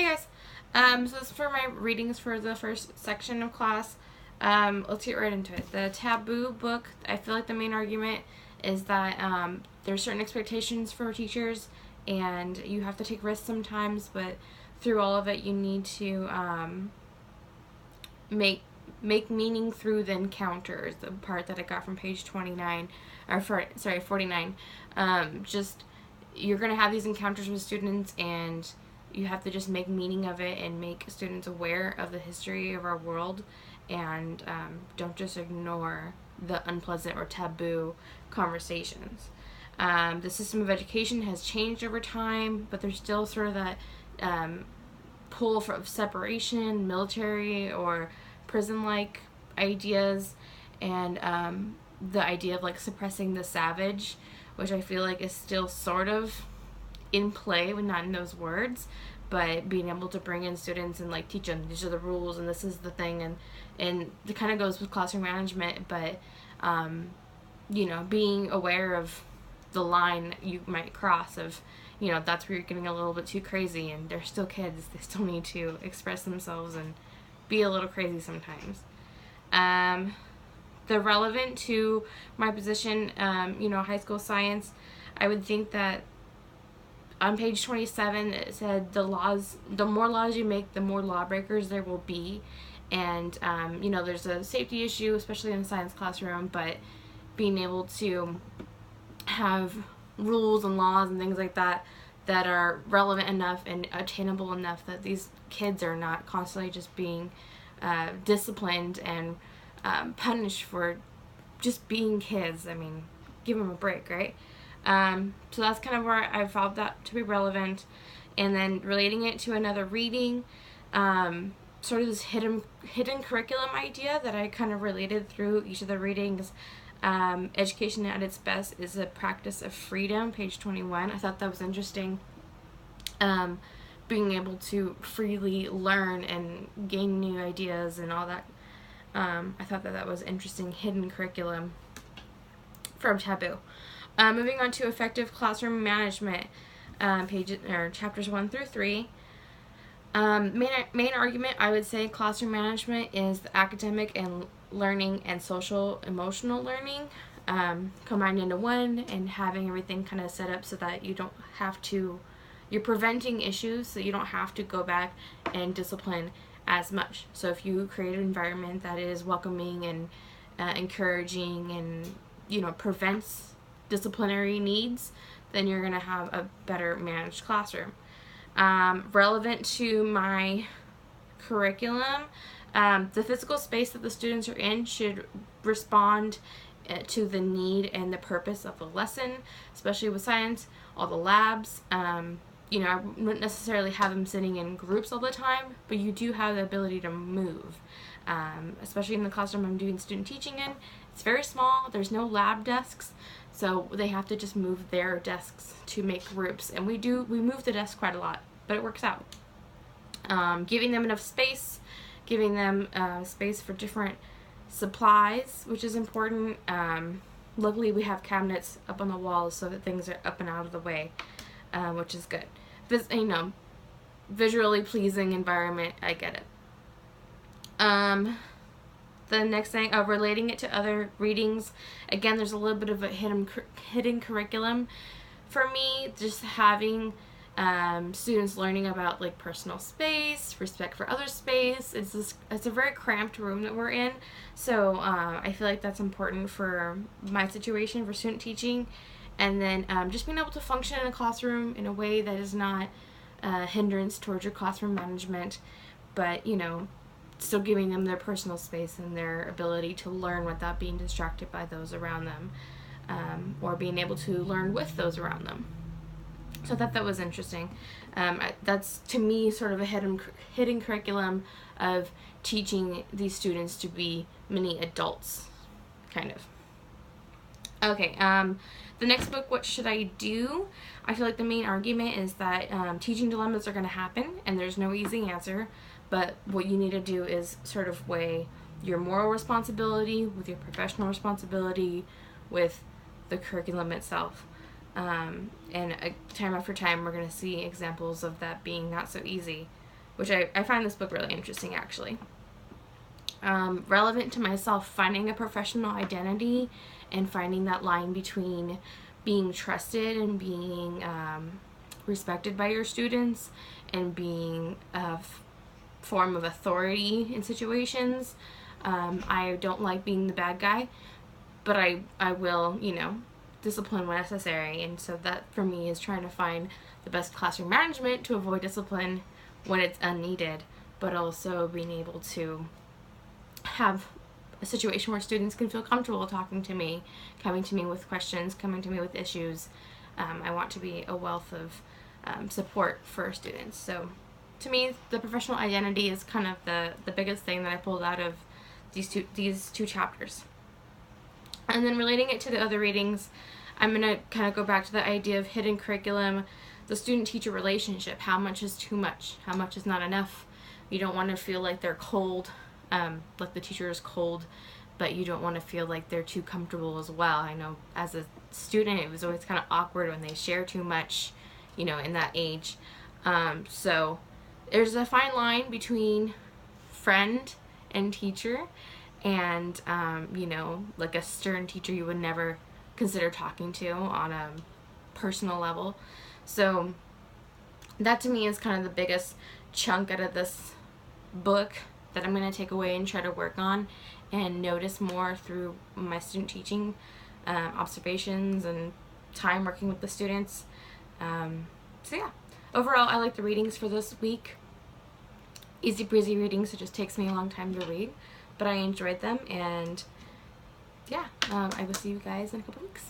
Hey guys, so this is for my readings for the first section of class. Let's get right into it. The taboo book, I feel like the main argument is that there's certain expectations for teachers and you have to take risks sometimes, but through all of it you need to make meaning through the encounters, the part that I got from page 49, or 49. Just, you're going to have these encounters with students and you have to just make meaning of it and make students aware of the history of our world, and don't just ignore the unpleasant or taboo conversations. The system of education has changed over time, but there's still sort of that pull of separation, military or prison-like ideas, and the idea of like suppressing the savage, which I feel like is still sort of in play, but not in those words, but being able to bring in students and like teach them these are the rules and this is the thing, and it kind of goes with classroom management, but being aware of the line you might cross of, that's where you're getting a little bit too crazy, and they're still kids, they still need to express themselves and be a little crazy sometimes. They're relevant to my position, high school science. I would think that on page 27 it said the more laws you make, the more lawbreakers there will be, and there's a safety issue, especially in a science classroom, but being able to have rules and laws and things like that that are relevant enough and attainable enough that these kids are not constantly just being disciplined and punished for just being kids. I mean, give them a break, right? So that's kind of where I found that to be relevant. And then relating it to another reading, sort of this hidden curriculum idea that I kind of related through each of the readings. Education at its best is a practice of freedom, page 21. I thought that was interesting. Being able to freely learn and gain new ideas and all that. I thought that was interesting hidden curriculum from Taboo. Moving on to effective classroom management, chapters 1 through 3. Main argument, I would say classroom management is the academic and learning and social emotional learning combined into one, and having everything kind of set up so that you don't have to, you're preventing issues so you don't have to go back and discipline as much. So if you create an environment that is welcoming and encouraging and prevents disciplinary needs, then you're going to have a better managed classroom. Relevant to my curriculum, the physical space that the students are in should respond to the need and the purpose of the lesson, especially with science, all the labs. I wouldn't necessarily have them sitting in groups all the time, but you do have the ability to move, especially in the classroom I'm doing student teaching in. It's very small, there's no lab desks, so they have to just move their desks to make groups, and we move the desks quite a lot, but it works out. Giving them enough space, giving them space for different supplies, which is important. Luckily we have cabinets up on the walls so that things are up and out of the way, which is good. Visually pleasing environment, I get it. The next thing, relating it to other readings, again, there's a little bit of a hidden curriculum for me, just having students learning about like personal space, respect for other space. It's a very cramped room that we're in, so I feel like that's important for my situation for student teaching. And then just being able to function in a classroom in a way that is not a hindrance towards your classroom management, but still giving them their personal space and their ability to learn without being distracted by those around them, or being able to learn with those around them. So I thought that was interesting. That's, to me, sort of a hidden curriculum of teaching these students to be mini adults, kind of. Okay, the next book, What Should I Do? I feel like the main argument is that teaching dilemmas are going to happen, and there's no easy answer, but what you need to do is sort of weigh your moral responsibility with your professional responsibility with the curriculum itself. And time after time, we're going to see examples of that being not so easy. which I find this book really interesting, actually. Relevant to myself, finding a professional identity and finding that line between being trusted and being respected by your students and being a form of authority in situations. I don't like being the bad guy, but I will, discipline when necessary. And so that for me is trying to find the best classroom management to avoid discipline when it's unneeded, but also being able to have a situation where students can feel comfortable talking to me, coming to me with questions, coming to me with issues. I want to be a wealth of support for students. So to me, the professional identity is kind of the biggest thing that I pulled out of these two chapters. And then relating it to the other readings, I'm going to kind of go back to the idea of hidden curriculum, the student-teacher relationship. How much is too much? How much is not enough? You don't want to feel like they're cold, like the teacher is cold, but you don't want to feel like they're too comfortable as well. I know as a student, it was always kind of awkward when they share too much, in that age. So there's a fine line between friend and teacher, and like a stern teacher you would never consider talking to on a personal level. So that to me is kind of the biggest chunk out of this book that I'm going to take away and try to work on and notice more through my student teaching observations and time working with the students. So yeah, overall I like the readings for this week. Easy breezy readings, it just takes me a long time to read, but I enjoyed them, and yeah, I will see you guys in a couple weeks.